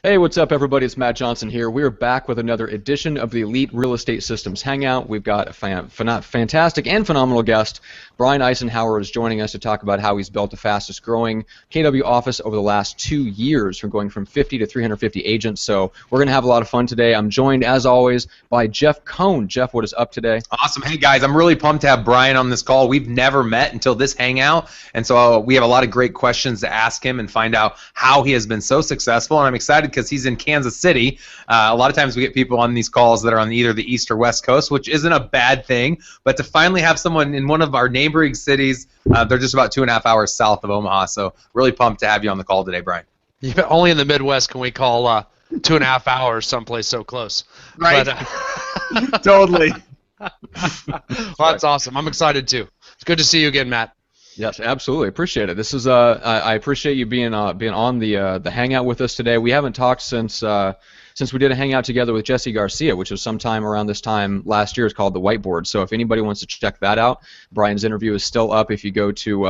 Hey, what's up, everybody? It's Matt Johnson here. We are back with another edition of the Elite Real Estate Systems Hangout. We've got a fantastic and phenomenal guest. Brian Icenhower is joining us to talk about how he's built the fastest growing KW office over the last 2 years, from going from 50 to 350 agents. So we're going to have a lot of fun today. I'm joined, as always, by Jeff Cohn. Jeff, what is up today? Awesome. Hey, guys, I'm really pumped to have Brian on this call. We've never met until this hangout, and so we have a lot of great questions to ask him and find out how he has been so successful. And I'm excited because he's in Kansas City. A lot of times we get people on these calls that are on either the East or West Coast, which isn't a bad thing, but to finally have someone in one of our neighboring cities, they're just about 2.5 hours south of Omaha, so really pumped to have you on the call today, Brian. Yeah, only in the Midwest can we call 2.5 hours someplace so close. Right. But, Totally. Well, that's awesome. I'm excited too. It's good to see you again, Matt. Yes, absolutely. Appreciate it. This is I appreciate you being on the hangout with us today. We haven't talked since we did a hangout together with Jesse Garcia, which was sometime around this time last year. It's called The Whiteboard. So if anybody wants to check that out, Brian's interview is still up. If you go to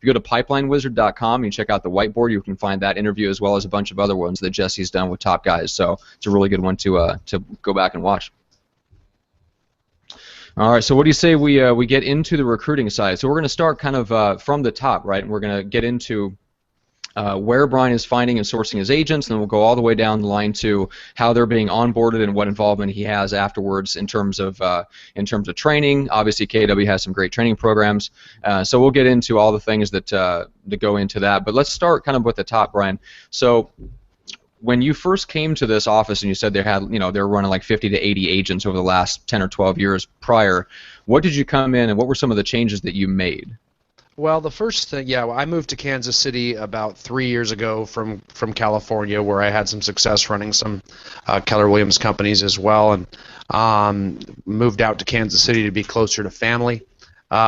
pipelinewizard.com and check out The Whiteboard, you can find that interview as well as a bunch of other ones that Jesse's done with top guys. So it's a really good one to go back and watch. All right, so what do you say we get into the recruiting side? So we're going to start kind of from the top, right? And we're going to get into where Brian is finding and sourcing his agents, and then we'll go all the way down the line to how they're being onboarded and what involvement he has afterwards in terms of training. Obviously, KW has some great training programs, so we'll get into all the things that go into that. But let's start kind of with the top, Brian. So when you first came to this office and you said they were running like 50 to 80 agents over the last 10 or 12 years prior, what did you come in and what were some of the changes that you made? Well, the first thing, I moved to Kansas City about 3 years ago from California, where I had some success running some Keller Williams companies as well, and moved out to Kansas City to be closer to family.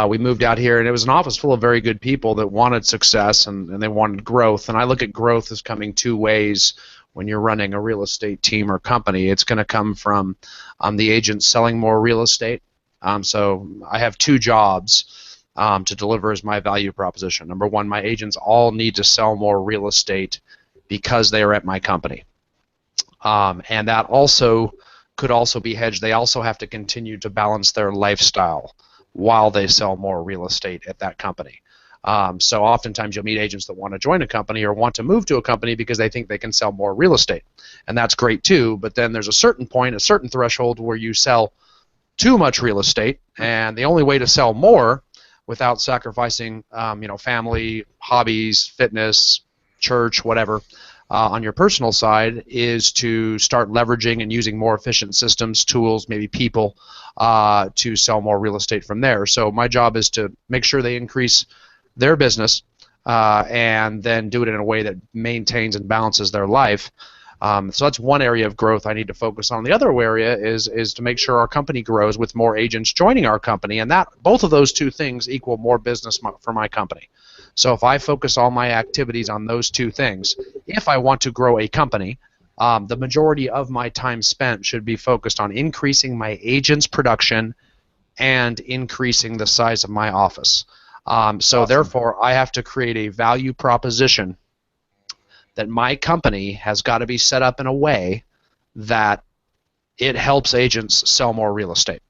We moved out here, and it was an office full of very good people that wanted success and they wanted growth. And I look at growth as coming two ways. When you're running a real estate team or company, it's going to come from the agents selling more real estate. So I have two jobs to deliver as my value proposition. Number one, my agents all need to sell more real estate because they are at my company. And that also could also be hedged. They also have to continue to balance their lifestyle while they sell more real estate at that company. So oftentimes you'll meet agents that want to join a company or want to move to a company because they think they can sell more real estate. And that's great too, but then there's a certain point, a certain threshold where you sell too much real estate, and the only way to sell more without sacrificing family, hobbies, fitness, church, whatever, on your personal side is to start leveraging and using more efficient systems, tools, maybe people to sell more real estate from there. So my job is to make sure they increase their business and then do it in a way that maintains and balances their life. So that's one area of growth I need to focus on. The other area is to make sure our company grows with more agents joining our company, and that both of those two things equal more business for my company. So if I focus all my activities on those two things, if I want to grow a company, the majority of my time spent should be focused on increasing my agents' production and increasing the size of my office. So awesome. Therefore, I have to create a value proposition that my company has got to be set up in a way that it helps agents sell more real estate.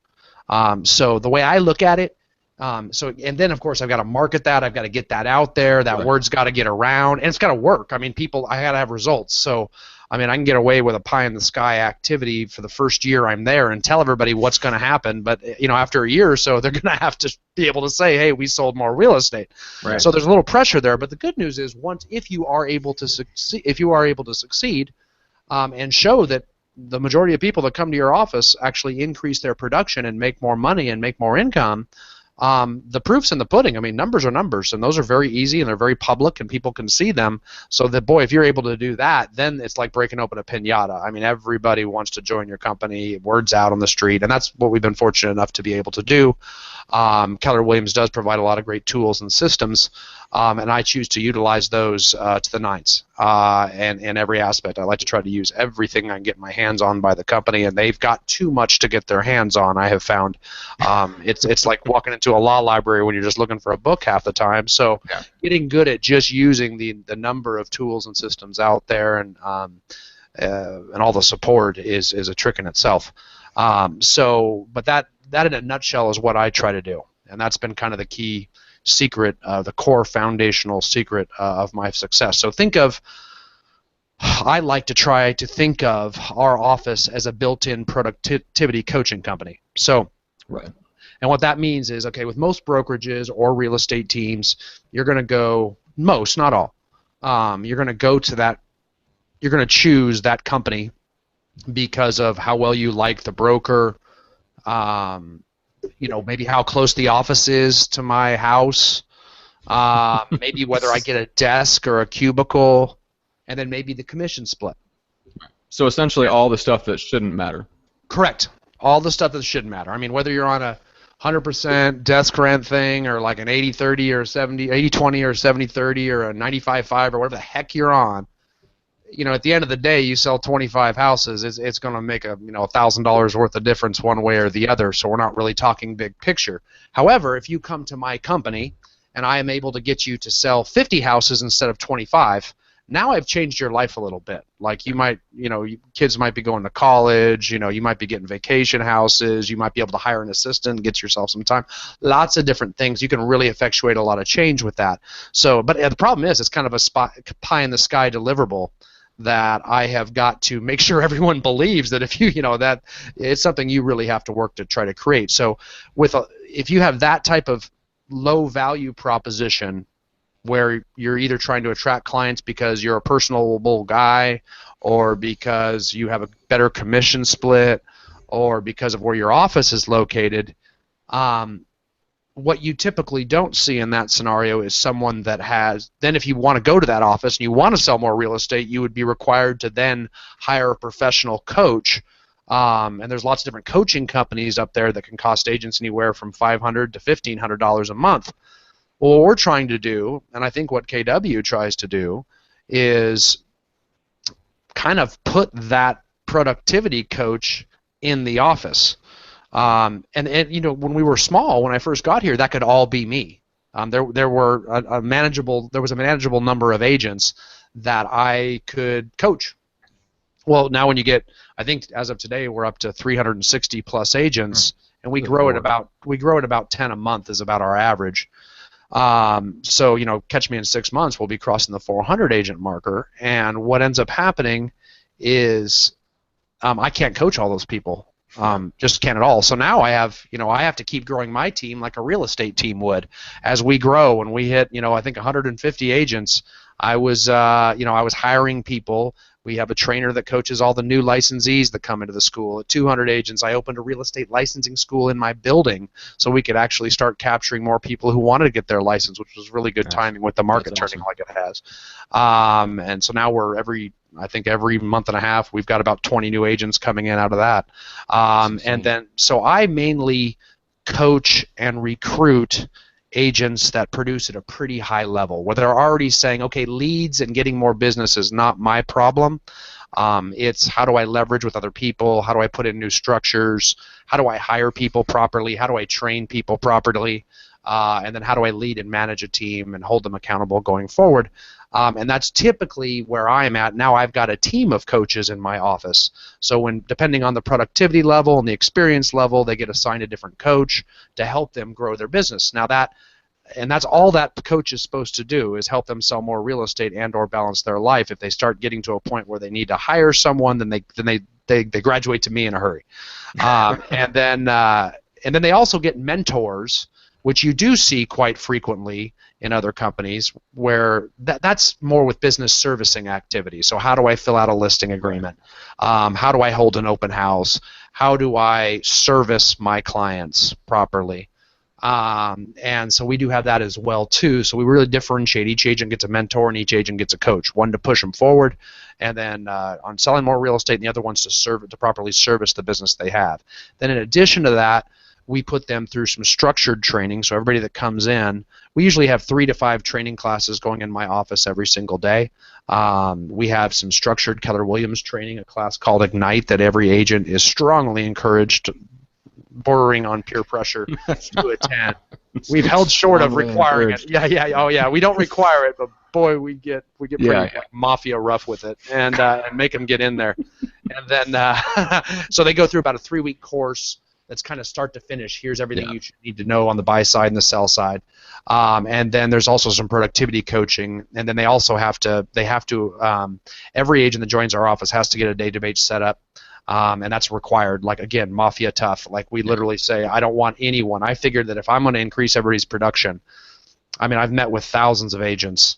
So the way I look at it, and then of course I've got to market that, I've got to get that out there, that word's got to get around, and it's got to work. I mean, I got to have results. So I mean, I can get away with a pie-in-the-sky activity for the first year I'm there and tell everybody what's going to happen, but after a year or so, they're going to have to be able to say, hey, we sold more real estate. Right. So there's a little pressure there, but the good news is if you are able to succeed, and show that the majority of people that come to your office actually increase their production and make more money and make more income, the proof's in the pudding. I mean, numbers are numbers, and those are very easy, and they're very public, and people can see them. So that, boy, if you're able to do that, then it's like breaking open a pinata. I mean, everybody wants to join your company. Word's out on the street, and that's what we've been fortunate enough to be able to do. Keller Williams does provide a lot of great tools and systems, and I choose to utilize those to the nines in every aspect. I like to try to use everything I can get my hands on by the company, and they've got too much to get their hands on, I have found. It's like walking into a law library when you're just looking for a book half the time. So getting good at just using the number of tools and systems out there, and and all the support is a trick in itself. But that in a nutshell is what I try to do, and that's been kind of the key secret, the core foundational secret of my success. So I like to try to think of our office as a built-in productivity coaching company. So, Right. And what that means is, okay, with most brokerages or real estate teams, you're going to go, most, not all, you're going to go to that, you're going to choose that company because of how well you like the broker, maybe how close the office is to my house, maybe whether I get a desk or a cubicle, and then maybe the commission split. So essentially all the stuff that shouldn't matter. Correct. All the stuff that shouldn't matter. I mean, whether you're on a 100% desk rent thing or like an 80-30 or 80-20 or 70-30 or a 95-5 or whatever the heck you're on, at the end of the day, you sell 25 houses, it's going to make $1,000 worth of difference one way or the other, so we're not really talking big picture. However, if you come to my company and I am able to get you to sell 50 houses instead of 25, now I've changed your life a little bit. Like you might, kids might be going to college, you might be getting vacation houses, you might be able to hire an assistant, get yourself some time. Lots of different things. You can really effectuate a lot of change with that. So, but the problem is it's kind of a pie in the sky deliverable that I have got to make sure everyone believes that if that it's something you really have to work to try to create. So if you have that type of low value proposition where you're either trying to attract clients because you're a personable guy or because you have a better commission split or because of where your office is located, what you typically don't see in that scenario is someone that has, then if you want to go to that office and you want to sell more real estate, you would be required to then hire a professional coach. And there's lots of different coaching companies up there that can cost agents anywhere from $500 to $1,500 a month. Well, what we're trying to do, and I think what KW tries to do, is kind of put that productivity coach in the office. And when we were small, when I first got here, that could all be me. There was a manageable number of agents that I could coach. Well, now when you get, I think as of today, we're up to 360 plus agents, and we grow at about 10 a month is about our average. So catch me in 6 months, we'll be crossing the 400 agent marker, and what ends up happening is I can't coach all those people. Just can't at all. So now I have to keep growing my team like a real estate team would. As we grow, when we hit, I think 150 agents, I was hiring people. We have a trainer that coaches all the new licensees that come into the school. At 200 agents, I opened a real estate licensing school in my building so we could actually start capturing more people who wanted to get their license, which was really good timing with the market turning like it has. And so now every month and a half, we've got about 20 new agents coming in out of that. And then, so I mainly coach and recruit agents that produce at a pretty high level, where they're already saying, okay, leads and getting more business is not my problem. It's how do I leverage with other people? How do I put in new structures? How do I hire people properly? How do I train people properly? And then how do I lead and manage a team and hold them accountable going forward? And that's typically where I'm at. Now I've got a team of coaches in my office. So depending on the productivity level and the experience level, they get assigned a different coach to help them grow their business. Now that's all that coach is supposed to do, is help them sell more real estate and or balance their life. If they start getting to a point where they need to hire someone, then they graduate to me in a hurry. And then they also get mentors, which you do see quite frequently in other companies, where that's more with business servicing activities. So how do I fill out a listing agreement? How do I hold an open house? How do I service my clients properly? And so we do have that as well too. So we really differentiate. Each agent gets a mentor and each agent gets a coach. One to push them forward, and then on selling more real estate, and the other one's to properly service the business they have. Then in addition to that, we put them through some structured training. So everybody that comes in, we usually have 3 to 5 training classes going in my office every single day. We have some structured Keller Williams training, a class called Ignite that every agent is strongly encouraged bordering on peer pressure to attend. We've held short of requiring it. Yeah. We don't require it, but boy, we get pretty like, mafia rough with it, and make them get in there. And then so they go through about a 3-week course that's kind of start to finish. Here's everything you need to know on the buy side and the sell side. And then there's also some productivity coaching, and then they also have to every agent that joins our office has to get a database set up. And that's required. Like, again, mafia tough. Like, we literally say, I don't want anyone. I figured that if I'm going to increase everybody's production, I mean, I've met with thousands of agents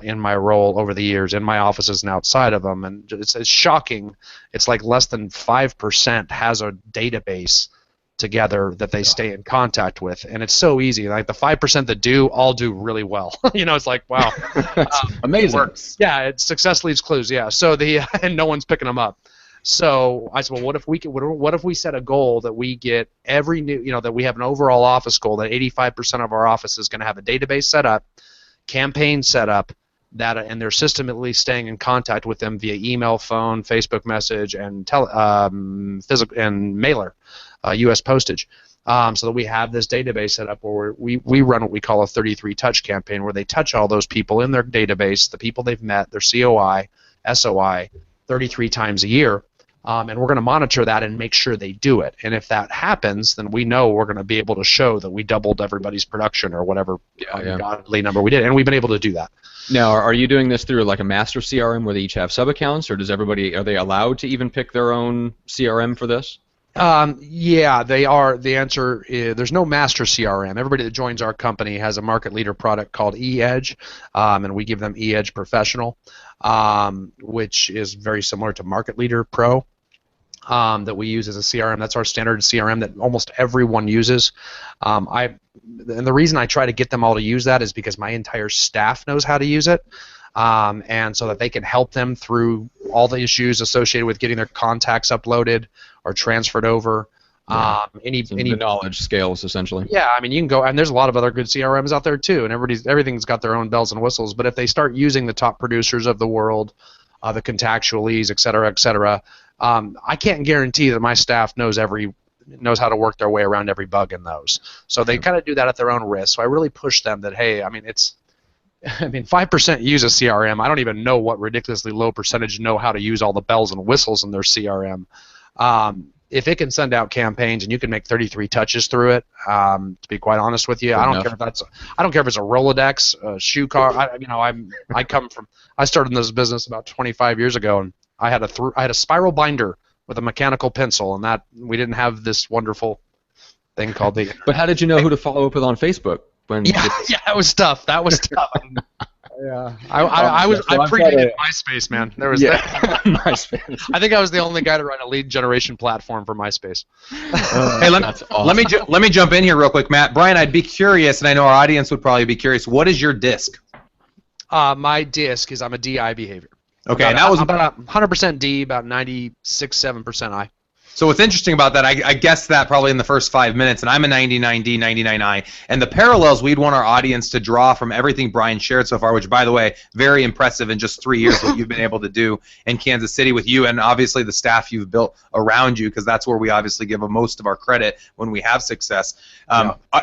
in my role over the years, in my offices and outside of them, and it's shocking. It's like less than 5% has a database together that they stay in contact with, and it's so easy. Like, the 5% that do all do really well. It's like, wow. Amazing. It works. Yeah, success leaves clues. Yeah, so and no one's picking them up. So I said, well, what if we set a goal that we get every new, that we have an overall office goal that 85% of our office is going to have a database set up, campaign set up, and they're systematically staying in contact with them via email, phone, Facebook message, and physical and mailer, U.S. postage, so that we have this database set up where we run what we call a 33 touch campaign, where they touch all those people in their database, the people they've met, their COI, SOI, 33 times a year. And we're going to monitor that and make sure they do it. And if that happens, then we know we're going to be able to show that we doubled everybody's production or whatever ungodly number we did. And we've been able to do that. Now, are you doing this through like a master CRM where they each have sub-accounts, or are they allowed to even pick their own CRM for this? Yeah, they are. The answer is there's no master CRM. Everybody that joins our company has a market leader product called eEdge, and we give them eEdge Professional, which is very similar to Market Leader Pro. That we use as a CRM. That's our standard CRM that almost everyone uses. And the reason I try to get them all to use that is because my entire staff knows how to use it, and so that they can help them through all the issues associated with getting their contacts uploaded or transferred over. Any knowledge scales essentially. Yeah, I mean, you can go, and there's a lot of other good CRMs out there too, and everything's got their own bells and whistles. But if they start using the top producers of the world, the Contactualities, et cetera, I can't guarantee that my staff knows how to work their way around every bug in those. So they kind of do that at their own risk. So I really push them that, hey, I mean 5% use a CRM. I don't even know what ridiculously low percentage know how to use all the bells and whistles in their CRM. If it can send out campaigns and you can make 33 touches through it, to be quite honest with you, I don't care if it's a Rolodex, a shoe car. I started in this business about 25 years ago, and I had a spiral binder with a mechanical pencil, and that we didn't have this wonderful thing called the. But how did you know who to follow up with on Facebook? That was tough. Yeah, I predated MySpace, man. There was MySpace. I think I was the only guy to write a lead generation platform for MySpace. Hey, let me jump in here real quick, Matt. Brian, I'd be curious, and I know our audience would probably be curious. What is your DISC? My DISC is I'm a DI behavior. Okay, and that was about 100% D, about 96-7% I. So what's interesting about that, I guessed that probably in the first 5 minutes, and I'm a 99D, 99I. And the parallels we'd want our audience to draw from everything Brian shared so far, which, by the way, very impressive in just 3 years what you've been able to do in Kansas City with you and obviously the staff you've built around you, because that's where we obviously give most of our credit when we have success.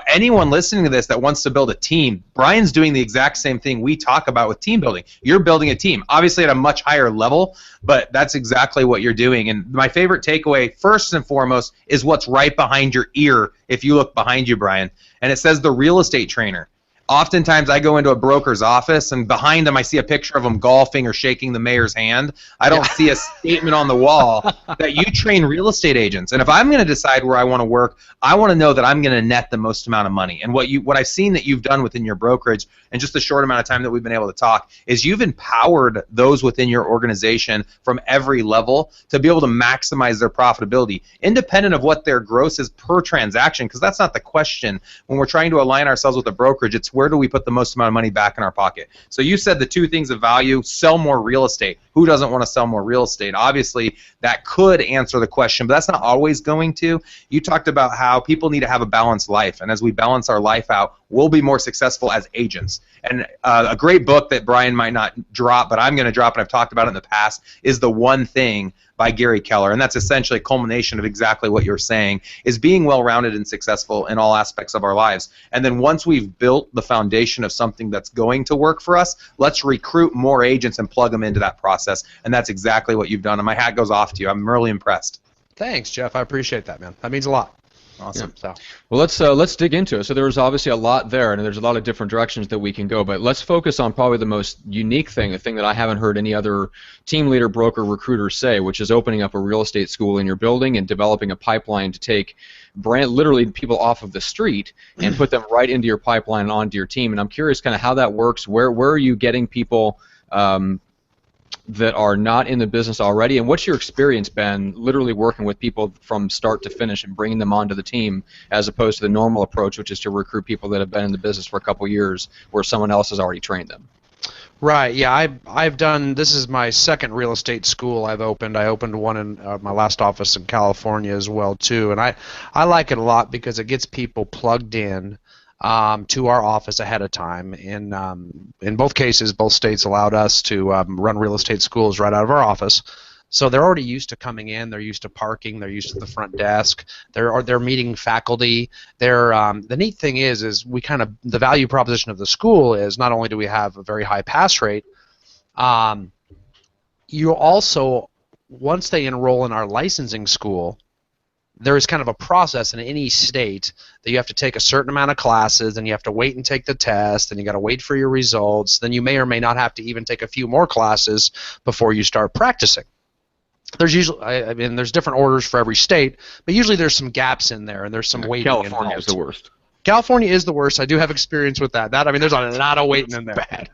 Anyone listening to this that wants to build a team, Brian's doing the exact same thing we talk about with team building. You're building a team, obviously at a much higher level, but that's exactly what you're doing. And my favorite takeaway, first and foremost, is what's right behind your ear if you look behind you, Brian. And it says the real estate trainer. Oftentimes I go into a broker's office and behind him I see a picture of him golfing or shaking the mayor's hand. I don't see a statement on the wall that you train real estate agents. And if I'm going to decide where I want to work, I want to know that I'm going to net the most amount of money. And what I've seen that you've done within your brokerage in just the short amount of time that we've been able to talk is you've empowered those within your organization from every level to be able to maximize their profitability independent of what their gross is per transaction, because that's not the question. When we're trying to align ourselves with a brokerage, it's where do we put the most amount of money back in our pocket. So you said the two things of value: sell more real estate. Who doesn't want to sell more real estate? Obviously that could answer the question, but that's not always going to. You talked about how people need to have a balanced life, and as we balance our life out, we'll be more successful as agents. And a great book that Brian might not drop, but I'm going to drop, and I've talked about it in the past, is The One Thing by Gary Keller, and that's essentially a culmination of exactly what you're saying, is being well-rounded and successful in all aspects of our lives. And then once we've built the foundation of something that's going to work for us, let's recruit more agents and plug them into that process. And that's exactly what you've done, and my hat goes off to you. I'm really impressed. Thanks, Jeff. I appreciate that, man. That means a lot. Awesome. Yeah. Well, let's dig into it. So there's obviously a lot there, and there's a lot of different directions that we can go. But let's focus on probably the most unique thing, the thing that I haven't heard any other team leader, broker, recruiter say, which is opening up a real estate school in your building and developing a pipeline to take literally people off of the street and put them right into your pipeline and onto your team. And I'm curious kind of how that works. Where are you getting people that are not in the business already, and what's your experience been literally working with people from start to finish and bringing them onto the team as opposed to the normal approach, which is to recruit people that have been in the business for a couple years where someone else has already trained them? Right. Yeah, I've done. This is my second real estate school I've opened. I opened one in my last office in California as well too, and I like it a lot because it gets people plugged in to our office ahead of time. In both cases, both states allowed us to run real estate schools right out of our office. So they're already used to coming in. They're used to parking. They're used to the front desk. They're meeting faculty. The neat thing is we the value proposition of the school is not only do we have a very high pass rate, you also, once they enroll in our licensing school, there is kind of a process in any state that you have to take a certain amount of classes, and you have to wait and take the test, and you got to wait for your results. Then you may or may not have to even take a few more classes before you start practicing. There's usually, there's different orders for every state, but usually there's some gaps in there, and there's some waiting involved. California is the worst. California is the worst. I do have experience with that. There's a lot of waiting in there. Bad.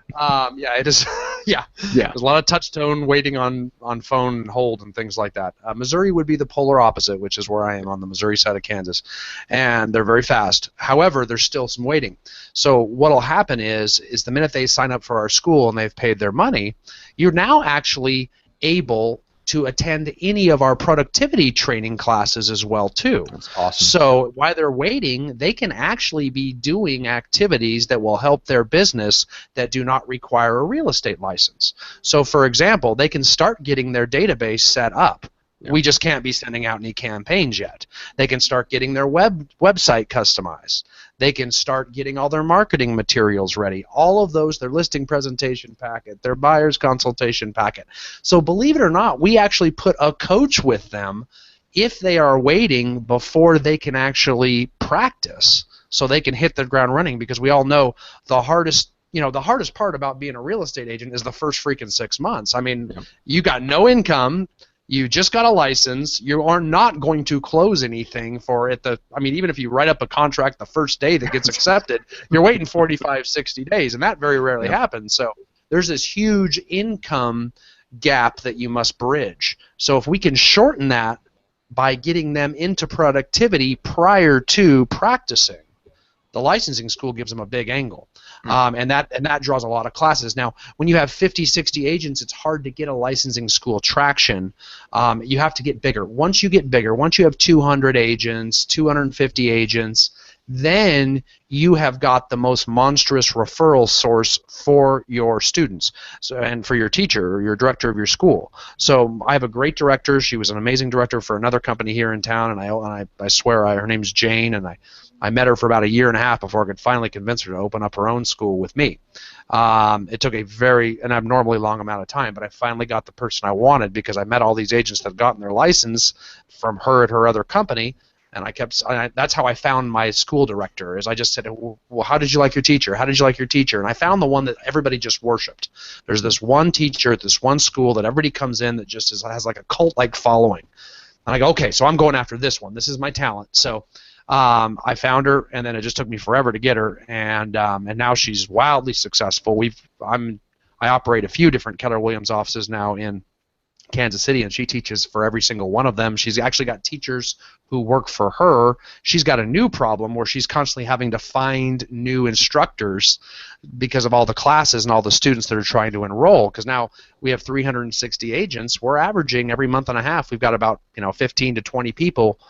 Yeah, it is. Yeah. There's a lot of touch tone waiting on phone hold and things like that. Missouri would be the polar opposite, which is where I am on the Missouri side of Kansas, and they're very fast. However, there's still some waiting. So what'll happen is the minute they sign up for our school and they've paid their money, you're now actually able to attend any of our productivity training classes as well too. That's awesome. So while they're waiting, they can actually be doing activities that will help their business that do not require a real estate license. So for example, they can start getting their database set up. Yeah. We just can't be sending out any campaigns yet. They can start getting their website customized. They can start getting all their marketing materials ready. All of those, their listing presentation packet, their buyer's consultation packet. So believe it or not, we actually put a coach with them if they are waiting before they can actually practice, so they can hit the ground running, because we all know the hardest part about being a real estate agent is the first freaking 6 months. I mean, you got no income. You just got a license. You are not going to close anything for it. Even if you write up a contract the first day that gets accepted, you're waiting 45, 60 days, and that very rarely happens. So there's this huge income gap that you must bridge. So if we can shorten that by getting them into productivity prior to practicing, the licensing school gives them a big angle. And that draws a lot of classes. Now, when you have 50, 60 agents, it's hard to get a licensing school traction. You have to get bigger. Once you get bigger, once you have 200 agents, 250 agents, then you have got the most monstrous referral source for your students, and for your teacher or your director of your school. So I have a great director. She was an amazing director for another company here in town, and I swear her name's Jane, and I met her for about a year and a half before I could finally convince her to open up her own school with me. It took an abnormally long amount of time, but I finally got the person I wanted, because I met all these agents that had gotten their license from her at her other company, and that's how I found my school director. Is I just said, well, how did you like your teacher? How did you like your teacher? And I found the one that everybody just worshipped. There's this one teacher at this one school that everybody comes in that just has like a cult-like following. And I go, okay, so I'm going after this one. This is my talent. So I found her, and then it just took me forever to get her, and now she's wildly successful. I operate a few different Keller Williams offices now in Kansas City, and she teaches for every single one of them. She's actually got teachers who work for her. She's got a new problem where she's constantly having to find new instructors because of all the classes and all the students that are trying to enroll, because now we have 360 agents. We're averaging every month and a half, we've got about 15 to 20 people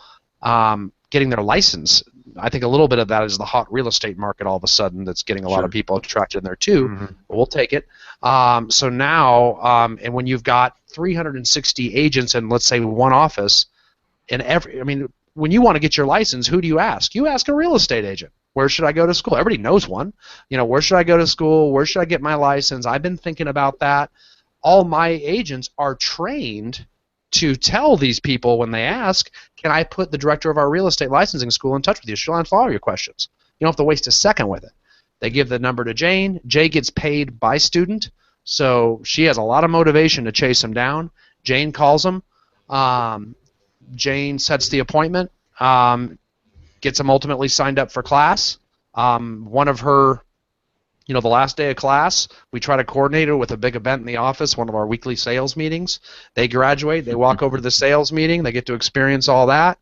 getting their license. I think a little bit of that is the hot real estate market all of a sudden that's getting a lot of people attracted in there too. But we'll take it. So now, and when you've got 360 agents in, let's say, one office, when you want to get your license, who do you ask? You ask a real estate agent. Where should I go to school? Everybody knows one. Where should I go to school? Where should I get my license? I've been thinking about that. All my agents are trained to tell these people when they ask, can I put the director of our real estate licensing school in touch with you? She'll answer all your questions. You don't have to waste a second with it. They give the number to Jane. Jay gets paid by student, so she has a lot of motivation to chase them down. Jane calls them. Jane sets the appointment, gets them ultimately signed up for class. One of her, the last day of class, we try to coordinate her with a big event in the office, one of our weekly sales meetings. They graduate, they walk over to the sales meeting, they get to experience all that.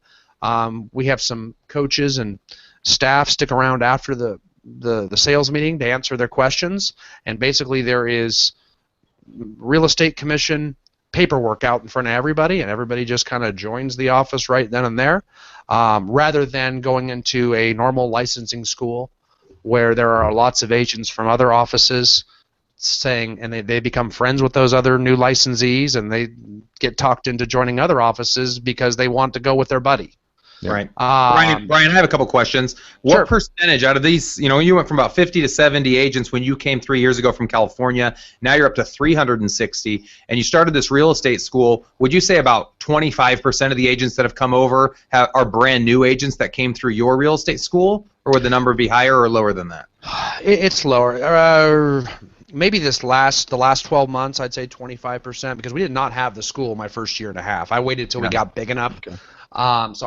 We have some coaches and staff stick around after the sales meeting to answer their questions, and basically there is real estate commission paperwork out in front of everybody, and everybody just kind of joins the office right then and there, rather than going into a normal licensing school where there are lots of agents from other offices saying, and they become friends with those other new licensees, and they get talked into joining other offices because they want to go with their buddy. Right. Brian, I have a couple questions. What percentage out of these, you went from about 50 to 70 agents when you came 3 years ago from California. Now you're up to 360, and you started this real estate school. Would you say about 25% of the agents that have come over are brand new agents that came through your real estate school, or would the number be higher or lower than that? It's lower. Maybe the last 12 months, I'd say 25%, because we did not have the school my first year and a half. I waited until we got big enough. Okay.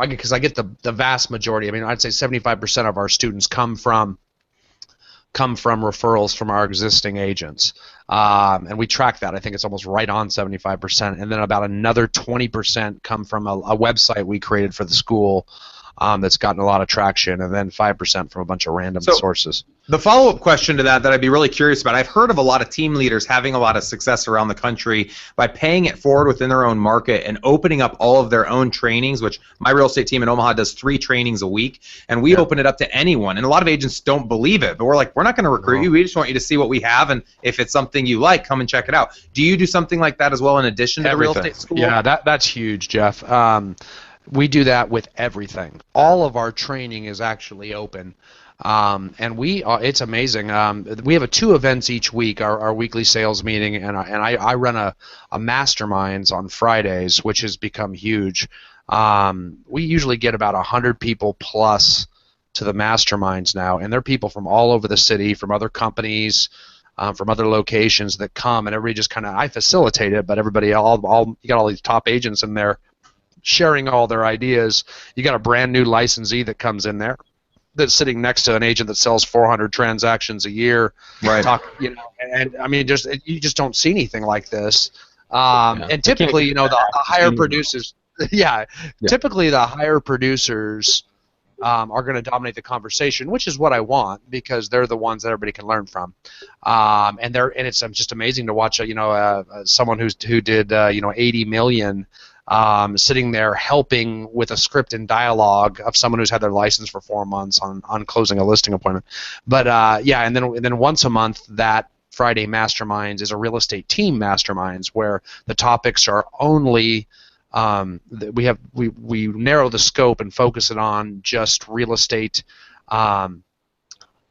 Because I get the vast majority. I'd say 75% of our students come from referrals from our existing agents, and we track that. I think it's almost right on 75%, and then about another 20% come from a website we created for the school that's gotten a lot of traction, and then 5% from a bunch of random sources. The follow-up question to that I'd be really curious about, I've heard of a lot of team leaders having a lot of success around the country by paying it forward within their own market and opening up all of their own trainings, which my real estate team in Omaha does 3 trainings a week, and we open it up to anyone. And a lot of agents don't believe it, but we're like, we're not going to recruit you. We just want you to see what we have, and if it's something you like, come and check it out. Do you do something like that as well in addition to the real estate school? Yeah, that's huge, Jeff. We do that with everything. All of our training is actually open. And it's amazing. We have 2 events each week, our weekly sales meeting, and I run a masterminds on Fridays, which has become huge. We usually get about 100 people plus to the masterminds now, and they're people from all over the city, from other companies, from other locations that come, and everybody just kind of, I facilitate it, but everybody, you got all these top agents in there sharing all their ideas. You got a brand new licensee that comes in there that's sitting next to an agent that sells 400 transactions a year. Right. You just don't see anything like this. And typically, the higher producers, typically the higher producers are going to dominate the conversation, which is what I want, because they're the ones that everybody can learn from. And it's just amazing to watch, someone who did 80 million. Sitting there helping with a script and dialogue of someone who's had their license for 4 months on closing a listing appointment. But and then once a month, that Friday masterminds is a real estate team masterminds, where the topics are only we narrow the scope and focus it on just real estate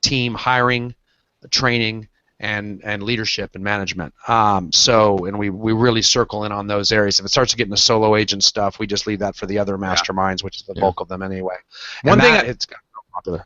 team hiring, training, and leadership and management. And we really circle in on those areas. If it starts to get into solo agent stuff, we just leave that for the other masterminds, which is the bulk of them anyway. It's gotten so popular.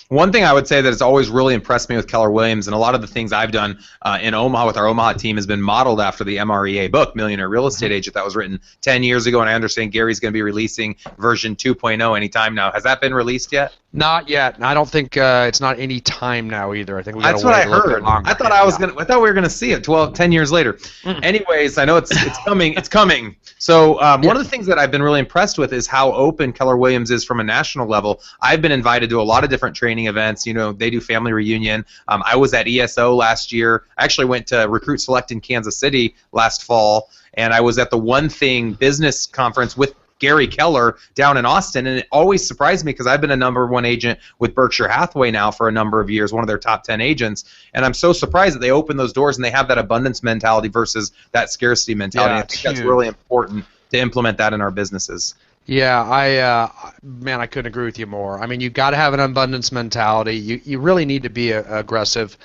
One thing I would say that has always really impressed me with Keller Williams, and a lot of the things I've done in Omaha with our Omaha team has been modeled after the MREA book, Millionaire Real Estate Agent, that was written 10 years ago, and I understand Gary's going to be releasing version 2.0 anytime now. Has that been released yet? Not yet. I don't think it's not any time now either. I think we got to wait a little bit longer. I thought we were going to see it 10 years later. Anyways, I know it's coming. It's coming. So one of the things that I've been really impressed with is how open Keller Williams is from a national level. I've been invited to a lot of different training events. They do family reunion. I was at ESO last year. I actually went to Recruit Select in Kansas City last fall, and I was at the One Thing business conference with Gary Keller down in Austin, and it always surprised me because I've been a #1 agent with Berkshire Hathaway now for a number of years, one of their top 10 agents, and I'm so surprised that they open those doors and they have that abundance mentality versus that scarcity mentality. Yeah, I think that's really important to implement that in our businesses. Yeah, I couldn't agree with you more. I mean, you've got to have an abundance mentality. You really need to be aggressive,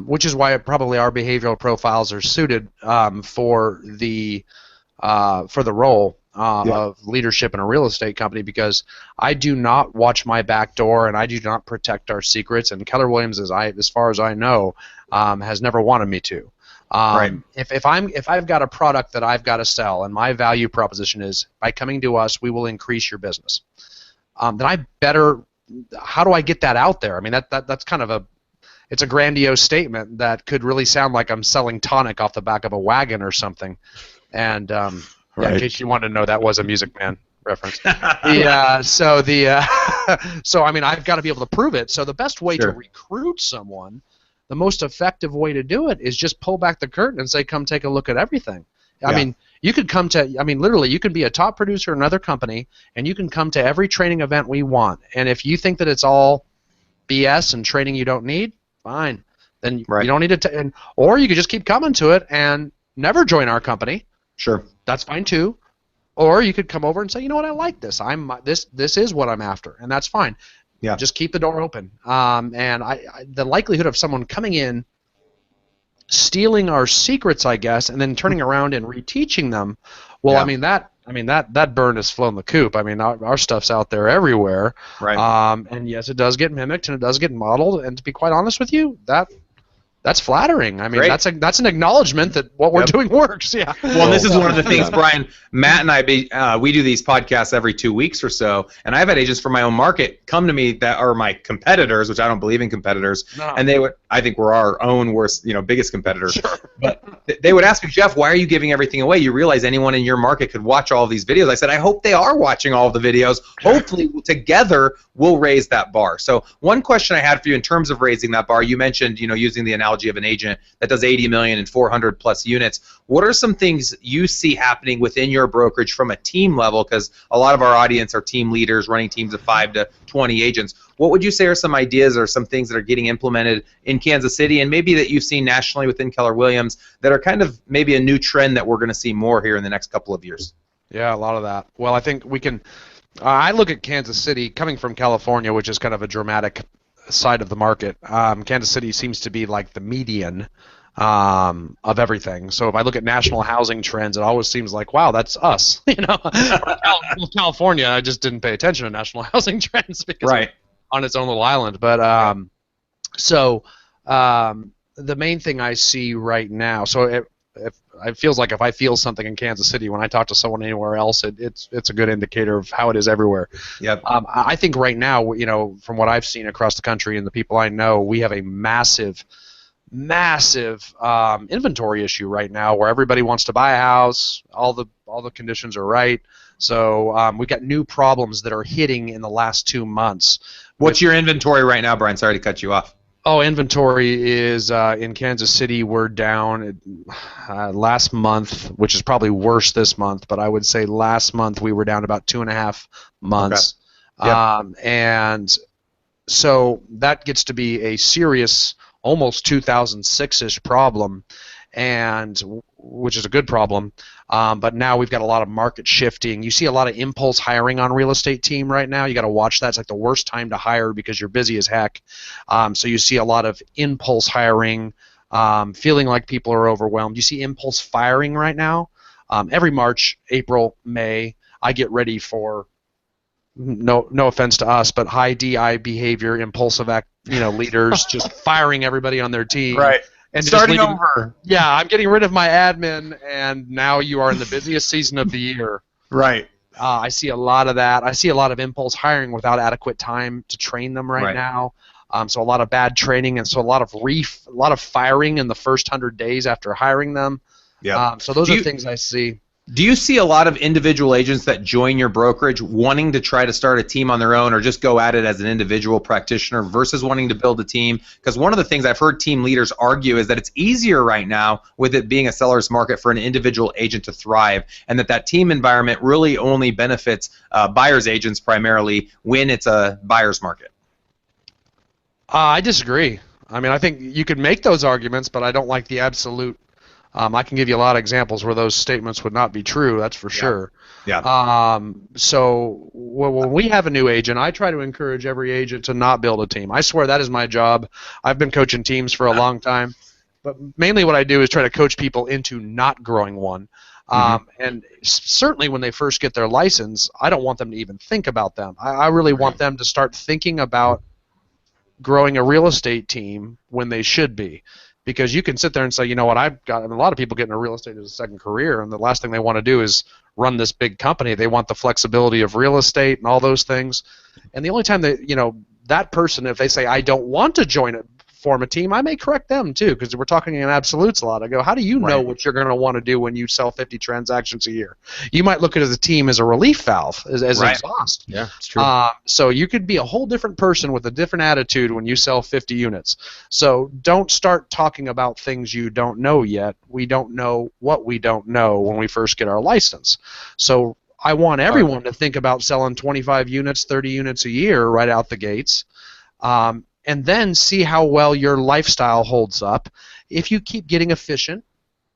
which is why probably our behavioral profiles are suited for the role of leadership in a real estate company, because I do not watch my back door and I do not protect our secrets. And Keller Williams, as far as I know, has never wanted me to. Right. If I've got a product that I've got to sell and my value proposition is by coming to us we will increase your business, then I better. How do I get that out there? I mean that's kind of it's a grandiose statement that could really sound like I'm selling tonic off the back of a wagon or something. And in case you wanted to know, that was a Music Man reference. So I mean I've got to be able to prove it. So the best way to recruit someone, the most effective way to do it is just pull back the curtain and say, come take a look at everything. I mean, you could literally, you could be a top producer in another company, and you can come to every training event we want. And if you think that it's all BS and training you don't need, fine. Then you don't need to, or you could just keep coming to it and never join our company. Sure. That's fine too. Or you could come over and say, you know what, I like this. This is what I'm after, and that's fine. Yeah. Just keep the door open. And the likelihood of someone coming in, stealing our secrets, I guess, and then turning around and reteaching them, well, I mean that bird has flown the coop. I mean our stuff's out there everywhere. Right. And yes, it does get mimicked and it does get modeled. And to be quite honest with you, that's flattering. I mean, that's an acknowledgement that what we're doing works. Yeah. Well, this is one of the things, Brian. Matt and I, we do these podcasts every 2 weeks or so, and I've had agents from my own market come to me that are my competitors, which I don't believe in competitors, and they would. I think we're our own worst, biggest competitors. Sure. But they would ask me, Jeff, why are you giving everything away? You realize anyone in your market could watch all of these videos. I said, I hope they are watching all of the videos. Hopefully, together, we'll raise that bar. So one question I had for you in terms of raising that bar, you mentioned, using the analogy of an agent that does 80 million and 400 plus units. What are some things you see happening within your brokerage from a team level? Because a lot of our audience are team leaders running teams of 5 to 20 agents. What would you say are some ideas or some things that are getting implemented in Kansas City and maybe that you've seen nationally within Keller Williams that are kind of maybe a new trend that we're going to see more here in the next couple of years? Yeah, a lot of that. Well, I think we can I look at Kansas City coming from California, which is kind of a dramatic side of the market. Kansas City seems to be like the median of everything. So if I look at national housing trends, it always seems like, wow, that's us. California, I just didn't pay attention to national housing trends because on its own little island. But the main thing I see right now, so it feels like if I feel something in Kansas City, when I talk to someone anywhere else, it's a good indicator of how it is everywhere. Yep. I think right now, from what I've seen across the country and the people I know, we have a massive inventory issue right now where everybody wants to buy a house. All the conditions are right. So we've got new problems that are hitting in the last 2 months. What's your inventory right now, Brian? Sorry to cut you off. Oh, inventory is in Kansas City. We're down last month, which is probably worse this month, but I would say last month we were down about 2.5 months. Okay. Yep. And so that gets to be a serious, almost 2006-ish problem, and which is a good problem. But now we've got a lot of market shifting. You see a lot of impulse hiring on real estate team right now. You got to watch that. It's like the worst time to hire because you're busy as heck. So you see a lot of impulse hiring, feeling like people are overwhelmed. You see impulse firing right now. Every March, April, May, I get ready for no offense to us, but high DI behavior, impulsive leaders just firing everybody on their team. Right. And starting over. Yeah, I'm getting rid of my admin, and now you are in the busiest season of the year. Right. I see a lot of that. I see a lot of impulse hiring without adequate time to train them right now. So a lot of bad training, and so a lot of firing in the first 100 days after hiring them. Yeah. So those are things I see. Do you see a lot of individual agents that join your brokerage wanting to try to start a team on their own or just go at it as an individual practitioner versus wanting to build a team? Because one of the things I've heard team leaders argue is that it's easier right now with it being a seller's market for an individual agent to thrive, and that team environment really only benefits buyer's agents primarily when it's a buyer's market. I disagree. I mean, I think you could make those arguments, but I don't like the absolute. I can give you a lot of examples where those statements would not be true, that's for sure. Yeah. So when we have a new agent, I try to encourage every agent to not build a team. I swear that is my job. I've been coaching teams for a long time, but mainly what I do is try to coach people into not growing one. And certainly when they first get their license, I don't want them to even think about them. I really want them to start thinking about growing a real estate team when they should be. Because you can sit there and say, you know what, a lot of people get into real estate as a second career, and the last thing they want to do is run this big company. They want the flexibility of real estate and all those things. And the only time that person, if they say, I don't want to form a team, I may correct them too, because we're talking in absolutes a lot. I go, how do you know what you're going to want to do when you sell 50 transactions a year? You might look at a team as a relief valve, as exhaust. Yeah, it's true. So you could be a whole different person with a different attitude when you sell 50 units. So don't start talking about things you don't know yet. We don't know what we don't know when we first get our license. So I want everyone to think about selling 25 units, 30 units a year right out the gates. And then see how well your lifestyle holds up. If you keep getting efficient,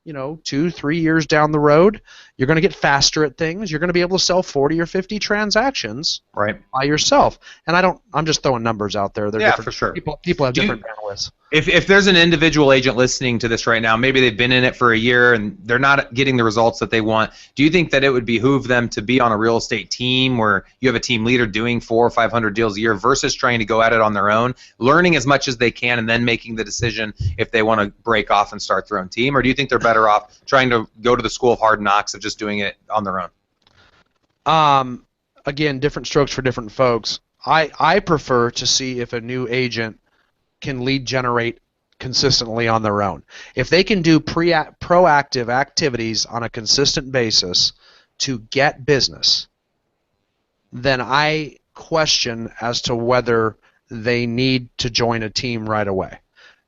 2-3 years down the road, you're going to get faster at things. You're going to be able to sell 40 or 50 transactions by yourself. And I'm just throwing numbers out there. They're different. For sure. People have different bandwidths. If there's an individual agent listening to this right now, maybe they've been in it for a year and they're not getting the results that they want, do you think that it would behoove them to be on a real estate team where you have a team leader doing 400 or 500 deals a year versus trying to go at it on their own, learning as much as they can and then making the decision if they want to break off and start their own team? Or do you think they're better off trying to go to the school of hard knocks of just doing it on their own? Again, different strokes for different folks. I prefer to see if a new agent can lead generate consistently on their own. If they can do proactive activities on a consistent basis to get business, then I question as to whether they need to join a team right away.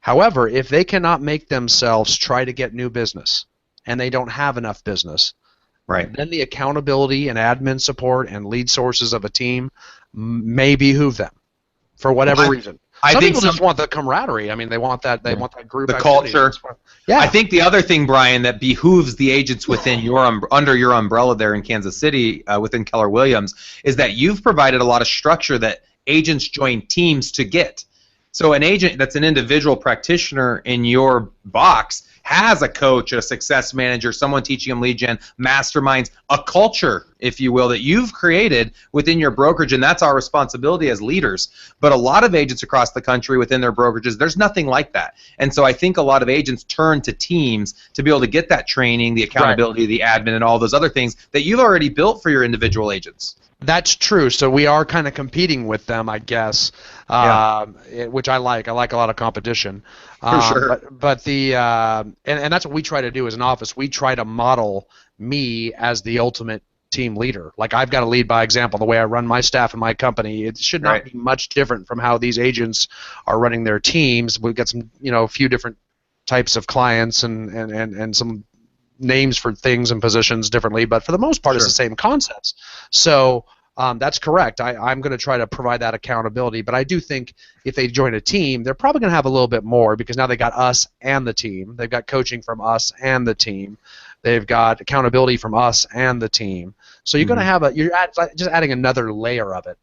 However, if they cannot make themselves try to get new business and they don't have enough business, then the accountability and admin support and lead sources of a team may behoove them for whatever reason. Some people just want the camaraderie. I mean, they want that. They want that group. The culture. Yeah. I think the other thing, Brian, that behooves the agents within under your umbrella there in Kansas City, within Keller Williams, is that you've provided a lot of structure that agents join teams to get. So an agent that's an individual practitioner in your box has a coach, a success manager, someone teaching them lead gen, masterminds, a culture, if you will, that you've created within your brokerage, and that's our responsibility as leaders. But a lot of agents across the country within their brokerages, there's nothing like that. And so I think a lot of agents turn to teams to be able to get that training, the accountability, the admin, and all those other things that you've already built for your individual agents. That's true. So we are kind of competing with them, I guess, which I like. I like a lot of competition. For sure. But and that's what we try to do as an office. We try to model me as the ultimate team leader. Like, I've got to lead by example. The way I run my staff and my company, it should not be much different from how these agents are running their teams. We've got some, a few different types of clients and some names for things and positions differently, but for the most part, it's the same concepts. So that's correct. I'm going to try to provide that accountability, but I do think if they join a team, they're probably going to have a little bit more because now they got us and the team. They've got coaching from us and the team. They've got accountability from us and the team. So you're going to have just adding another layer of it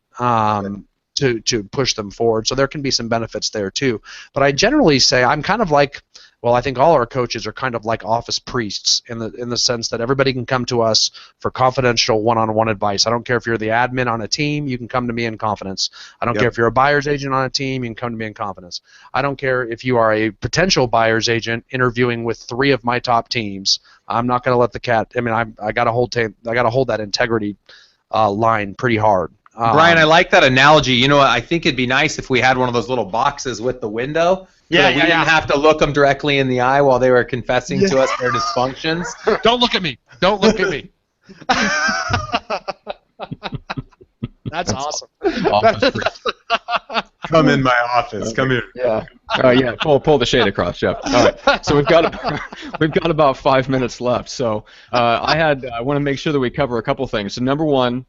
to push them forward. So there can be some benefits there too. But I generally say I'm kind of like, well, I think all our coaches are kind of like office priests in the sense that everybody can come to us for confidential one-on-one advice. I don't care if you're the admin on a team, you can come to me in confidence. I don't care if you're a buyer's agent on a team, you can come to me in confidence. I don't care if you are a potential buyer's agent interviewing with 3 of my top teams. I'm not going to let the cat. I mean, I got to hold that integrity line pretty hard. Brian, I like that analogy. You know what? I think it'd be nice if we had one of those little boxes with the window. We didn't have to look them directly in the eye while they were confessing to us their dysfunctions. Don't look at me. Don't look at me. That's awesome. Come in my office. Come here. Yeah. Yeah. Pull the shade across, Jeff. All right. So we've got about 5 minutes left. So I want to make sure that we cover a couple things. So number one,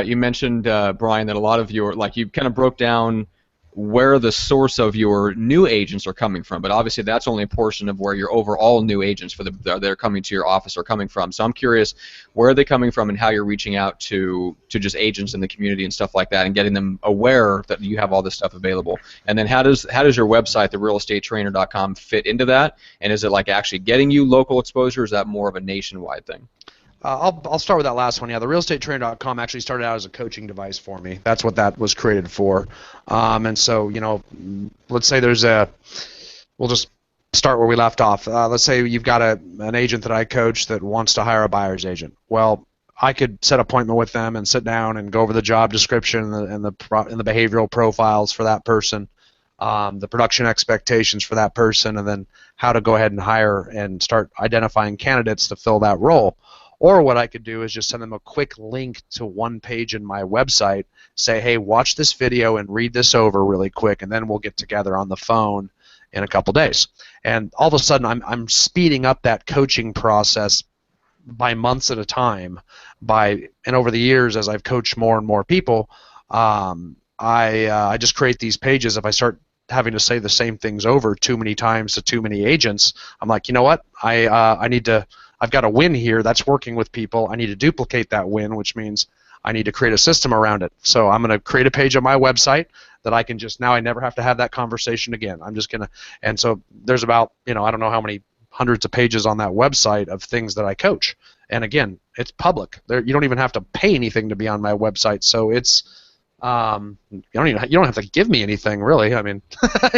you mentioned Brian, that a lot of your you kind of broke down where the source of your new agents are coming from, but obviously that's only a portion of where your overall new agents they're coming to your office are coming from. So I'm curious, where are they coming from and how you're reaching out to just agents in the community and stuff like that and getting them aware that you have all this stuff available. And then how does your website, therealestatetrainer.com, fit into that? And is it like actually getting you local exposure, or is that more of a nationwide thing? I'll start with that last one. Yeah, the realestatetrainer.com actually started out as a coaching device for me. That's what that was created for. And so, let's say we'll just start where we left off. Let's say you've got an agent that I coach that wants to hire a buyer's agent. Well, I could set an appointment with them and sit down and go over the job description and the behavioral profiles for that person, the production expectations for that person, and then how to go ahead and hire and start identifying candidates to fill that role. Or what I could do is just send them a quick link to one page in my website, say, hey, watch this video and read this over really quick, and then we'll get together on the phone in a couple days. And all of a sudden, I'm speeding up that coaching process by months at a time. And over the years, as I've coached more and more people, I just create these pages. If I start having to say the same things over too many times to too many agents, I'm like, you know what? I've got a win here that's working with people. I need to duplicate that win, which means I need to create a system around it. So I'm going to create a page on my website that I can now I never have to have that conversation again. I'm just going to, and so there's about, I don't know how many hundreds of pages on that website of things that I coach. And again, it's public. You don't even have to pay anything to be on my website. So it's, you don't have to give me anything really. I mean,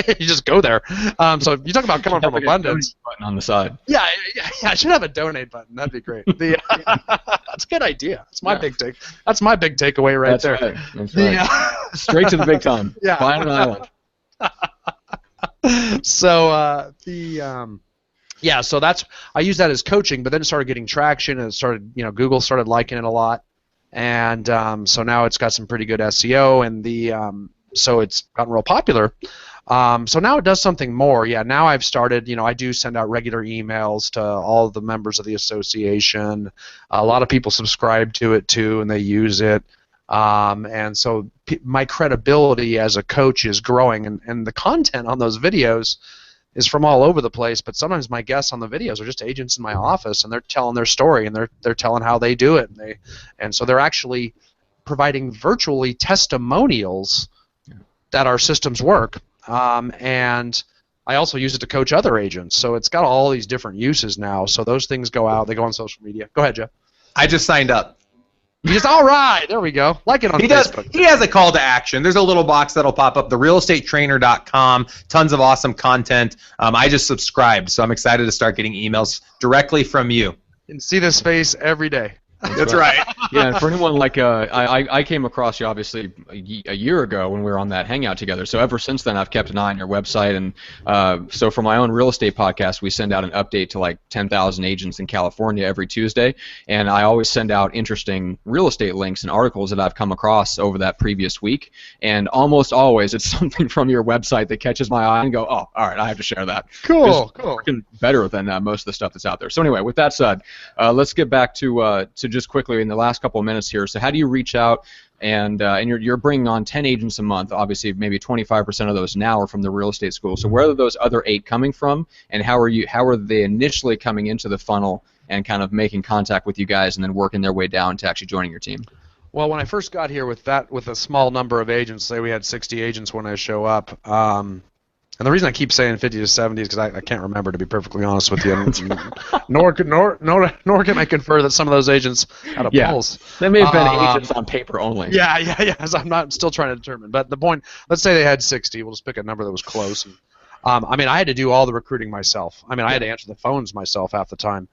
you just go there. So you talk about coming from abundance. Button on the side. Yeah, I should have a donate button. That'd be great. That's a good idea. That's my big take. That's my big takeaway right there. Right. That's right. Straight to the big time. Yeah. Buy an island. So so that's I use that as coaching, but then it started getting traction, and it started Google started liking it a lot. And so now it's got some pretty good SEO, and so it's gotten real popular. So now it does something more. Yeah, now I've started, I do send out regular emails to all the members of the association. A lot of people subscribe to it too, and they use it. And so my credibility as a coach is growing, and the content on those videos is from all over the place, but sometimes my guests on the videos are just agents in my office, and they're telling their story, and they're telling how they do it, and so they're actually providing virtually testimonials that our systems work, and I also use it to coach other agents, so it's got all these different uses now. So those things go out, they go on social media. Go ahead, Jeff. I just signed up. All right, there we go. Like it on Facebook. He has a call to action. There's a little box that'll pop up, therealestatetrainer.com. Tons of awesome content. I just subscribed, so I'm excited to start getting emails directly from you. And see this face every day. That's right. Yeah, and for anyone I came across you obviously a year ago when we were on that hangout together. So ever since then, I've kept an eye on your website, and so for my own real estate podcast, we send out an update to 10,000 agents in California every Tuesday, and I always send out interesting real estate links and articles that I've come across over that previous week, and almost always it's something from your website that catches my eye and go, oh, all right, I have to share that. Cool. Working better than most of the stuff that's out there. So anyway, with that said, let's get back to just quickly in the last couple of minutes here. So how do you reach out, and you're bringing on 10 agents a month, obviously maybe 25% of those now are from the real estate school. So where are those other 8 coming from, and how are they initially coming into the funnel and kind of making contact with you guys and then working their way down to actually joining your team? Well, when I first got here with a small number of agents, say we had 60 agents when I show up, and the reason I keep saying 50 to 70 is because I can't remember, to be perfectly honest with you. nor can I confer that some of those agents had a pulse. They may have been agents on paper only. Yeah. I'm still trying to determine. But the point, let's say they had 60. We'll just pick a number that was close. And, I had to do all the recruiting myself. I had to answer the phones myself half the time.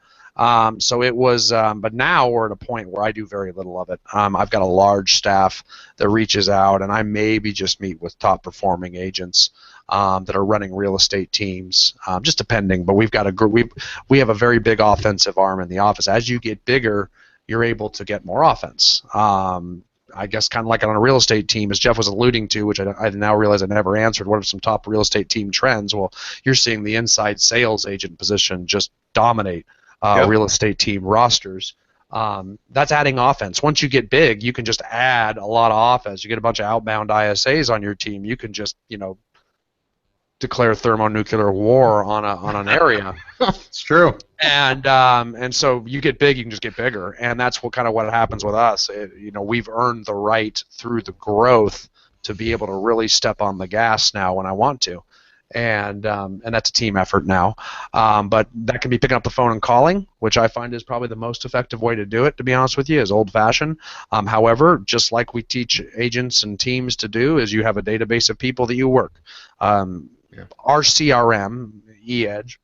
So it was, but now we're at a point where I do very little of it. I've got a large staff that reaches out, and I maybe just meet with top performing agents that are running real estate teams, just depending. But we've got we have a very big offensive arm in the office. As you get bigger, you're able to get more offense. I guess kind of like on a real estate team, as Jeff was alluding to, which I now realize I never answered, what are some top real estate team trends? Well, you're seeing the inside sales agent position just dominate real estate team rosters. That's adding offense. Once you get big, you can just add a lot of offense. You get a bunch of outbound ISAs on your team, you can just, declare thermonuclear war on an area. It's true. And so you get big, you can just get bigger, and that's what happens with us. We've earned the right through the growth to be able to really step on the gas now when I want to, and that's a team effort now. But that can be picking up the phone and calling, which I find is probably the most effective way to do it. To be honest with you, is old-fashioned. However, just like we teach agents and teams to do, is you have a database of people that you work. Our CRM, eEdge,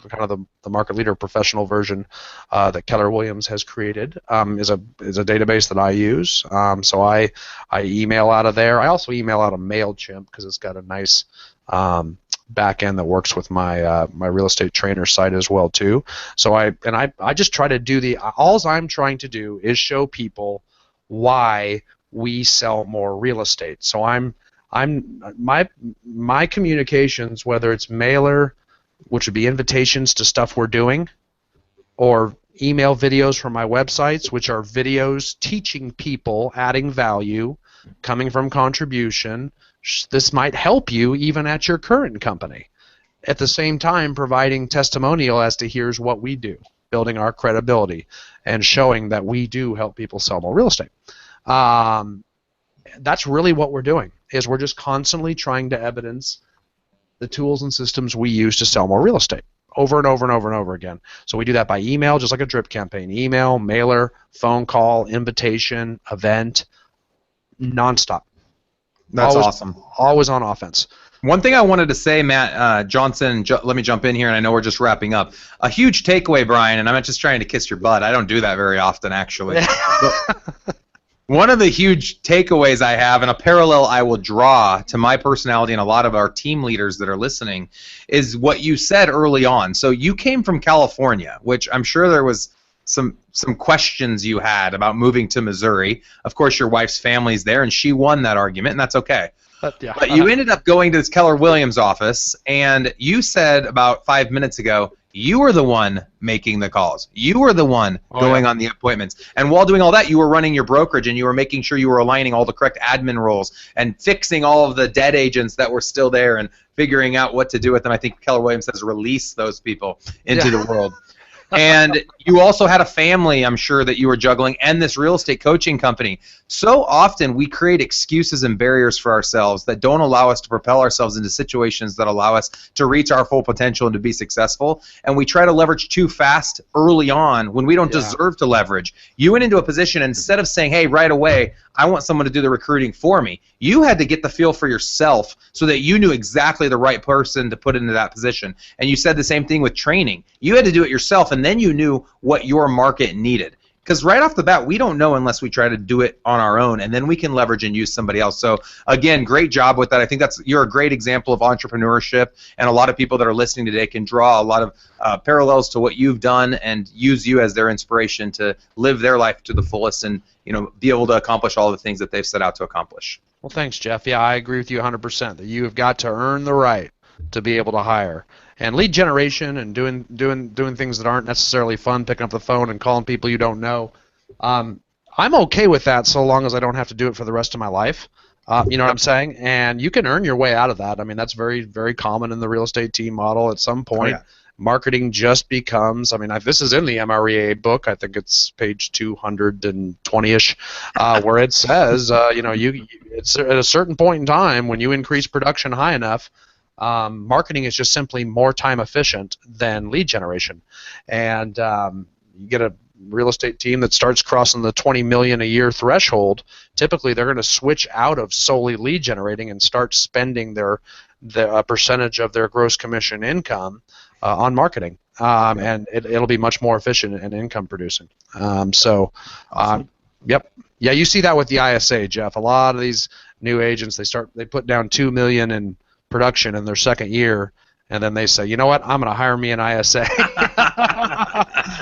kind of the market leader professional version that Keller Williams has created, is a database that I use. So I email out of there. I also email out of MailChimp because it's got a nice back end that works with my my real estate trainer site as well too. So I just try to do all I'm trying to do is show people why we sell more real estate. So my communications, whether it's mailer, which would be invitations to stuff we're doing, or email videos from my websites, which are videos teaching people, adding value, coming from contribution. This might help you even at your current company. At the same time, providing testimonial as to here's what we do, building our credibility and showing that we do help people sell more real estate. That's really what we're doing, is we're just constantly trying to evidence the tools and systems we use to sell more real estate over and over and over and over again. So we do that by email, just like a drip campaign. Email, mailer, phone call, invitation, event, nonstop. That's awesome. Always on offense. One thing I wanted to say, Matt Johnson, let me jump in here, and I know we're just wrapping up. A huge takeaway, Brian, and I'm not just trying to kiss your butt. I don't do that very often, actually. One of the huge takeaways I have, and a parallel I will draw to my personality and a lot of our team leaders that are listening, is what you said early on. So you came from California, which I'm sure there was some questions you had about moving to Missouri. Of course, your wife's family's there, and she won that argument, and that's okay. But you ended up going to this Keller Williams office, and you said about 5 minutes ago, you were the one making the calls. You were the one going on the appointments. And while doing all that, you were running your brokerage, and you were making sure you were aligning all the correct admin roles and fixing all of the dead agents that were still there and figuring out what to do with them. I think Keller Williams says release those people into the world. And you also had a family, I'm sure, that you were juggling, and this real estate coaching company. So often we create excuses and barriers for ourselves that don't allow us to propel ourselves into situations that allow us to reach our full potential and to be successful. And we try to leverage too fast early on when we don't deserve to leverage. You went into a position, instead of saying, hey, right away, I want someone to do the recruiting for me, you had to get the feel for yourself so that you knew exactly the right person to put into that position. And you said the same thing with training. You had to do it yourself, and then you knew what your market needed. Because right off the bat, we don't know unless we try to do it on our own, and then we can leverage and use somebody else. So again, great job with that. I think you're a great example of entrepreneurship, and a lot of people that are listening today can draw a lot of parallels to what you've done and use you as their inspiration to live their life to the fullest and be able to accomplish all the things that they've set out to accomplish. Well, thanks, Jeff. Yeah, I agree with you 100%. That you have got to earn the right to be able to hire. And lead generation and doing things that aren't necessarily fun, picking up the phone and calling people you don't know, I'm okay with that so long as I don't have to do it for the rest of my life. You know what I'm saying? And you can earn your way out of that. I mean, that's very, very common in the real estate team model. At some point, marketing just becomes, this is in the MREA book, I think it's page 220-ish, where it says, it's at a certain point in time when you increase production high enough, marketing is just simply more time efficient than lead generation. And you get a real estate team that starts crossing the 20 million a year threshold, typically they're going to switch out of solely lead generating and start spending the percentage of their gross commission income on marketing. And it'll be much more efficient and income producing. Awesome. Yep. Yeah, you see that with the ISA, Jeff. A lot of these new agents, they put down $2 million in production in their second year, and then they say, you know what, I'm going to hire me an ISA.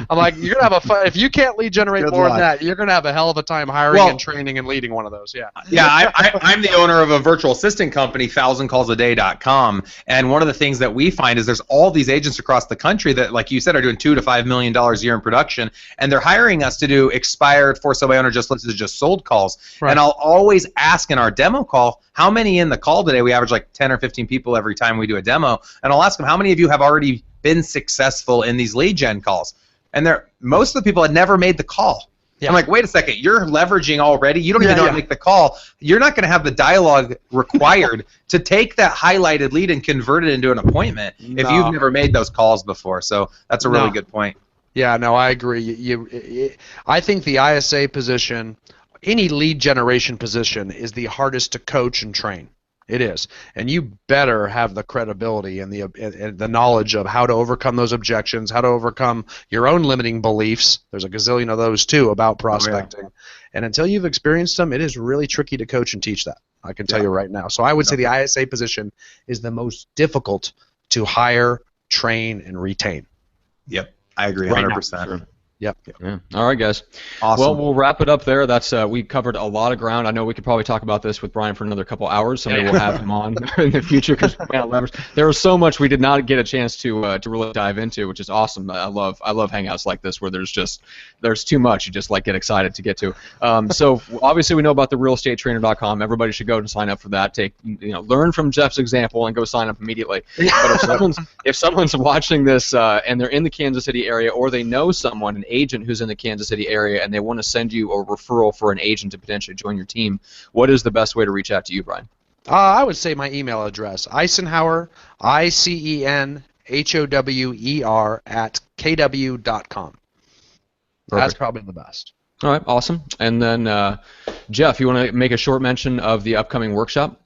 I'm like, you're gonna have a fun. If you can't lead generate Good more luck. than that, you're gonna have a hell of a time hiring and training and leading one of those. Yeah. Yeah, I'm the owner of a virtual assistant company, thousandcallsaday.com, and one of the things that we find is there's all these agents across the country that, like you said, are doing $2 to $5 million a year in production, and they're hiring us to do expired, for sale by owner, just listed, just sold calls. Right. And I'll always ask in our demo call, how many in the call today? We average like 10 or 15 people every time we do a demo, and I'll ask them, how many of you have already been successful in these lead gen calls? And most of the people had never made the call. Yeah. I'm like, wait a second, you're leveraging already. You don't even know how to make the call. You're not going to have the dialogue required to take that highlighted lead and convert it into an appointment if you've never made those calls before. So that's a really good point. Yeah, no, I agree. I think the ISA position, any lead generation position, is the hardest to coach and train. It is, and you better have the credibility and the knowledge of how to overcome those objections, how to overcome your own limiting beliefs. There's a gazillion of those too about prospecting, and until you've experienced them, it is really tricky to coach and teach that. I can tell you right now. So I would say the ISA position is the most difficult to hire, train, and retain. Yep, I agree 100%. Sure. Yep. Yeah. All right, guys. Awesome. Well, we'll wrap it up there. That's we covered a lot of ground. I know we could probably talk about this with Brian for another couple hours. Someday we'll have him on in the future because there was so much we did not get a chance to really dive into, which is awesome. I love hangouts like this where there's too much. You just like get excited to get to. So obviously we know about the realestatetrainer.com. Everybody should go and sign up for that. Learn from Jeff's example and go sign up immediately. But if someone's watching this and they're in the Kansas City area, or they know someone, an agent who's in the Kansas City area, and they want to send you a referral for an agent to potentially join your team, what is the best way to reach out to you, Brian? I would say my email address, Icenhower, ICENHOWER @kw.com. That's probably the best. All right, awesome. And then, Jeff, you want to make a short mention of the upcoming workshop?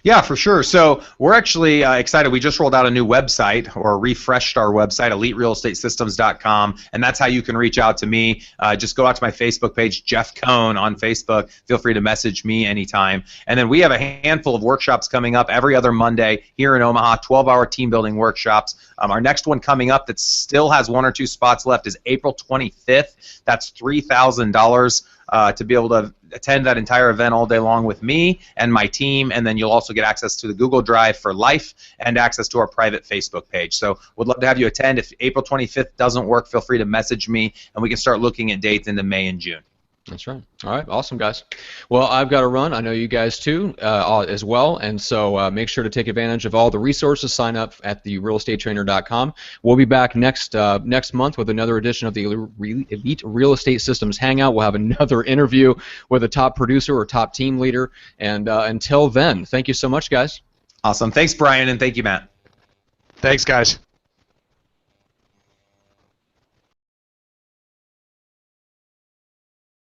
Yeah, for sure. So we're actually excited. We just rolled out a new website, or refreshed our website, eliterealestatesystems.com, and that's how you can reach out to me. Just go out to my Facebook page, Jeff Cohn on Facebook. Feel free to message me anytime. And then we have a handful of workshops coming up every other Monday here in Omaha, 12-hour team building workshops. Our next one coming up that still has 1 or 2 spots left is April 25th. That's $3,000. To be able to attend that entire event all day long with me and my team, and then you'll also get access to the Google Drive for life and access to our private Facebook page. So we'd love to have you attend. If April 25th doesn't work, feel free to message me, and we can start looking at dates into May and June. That's right. All right, awesome, guys. Well, I've got to run. I know you guys too, as well, and so make sure to take advantage of all the resources. Sign up at the realestatetrainer.com. We'll be back next month with another edition of the Elite Real Estate Systems Hangout. We'll have another interview with a top producer or top team leader, and until then, thank you so much, guys. Awesome. Thanks, Brian, and thank you, Matt. Thanks, guys.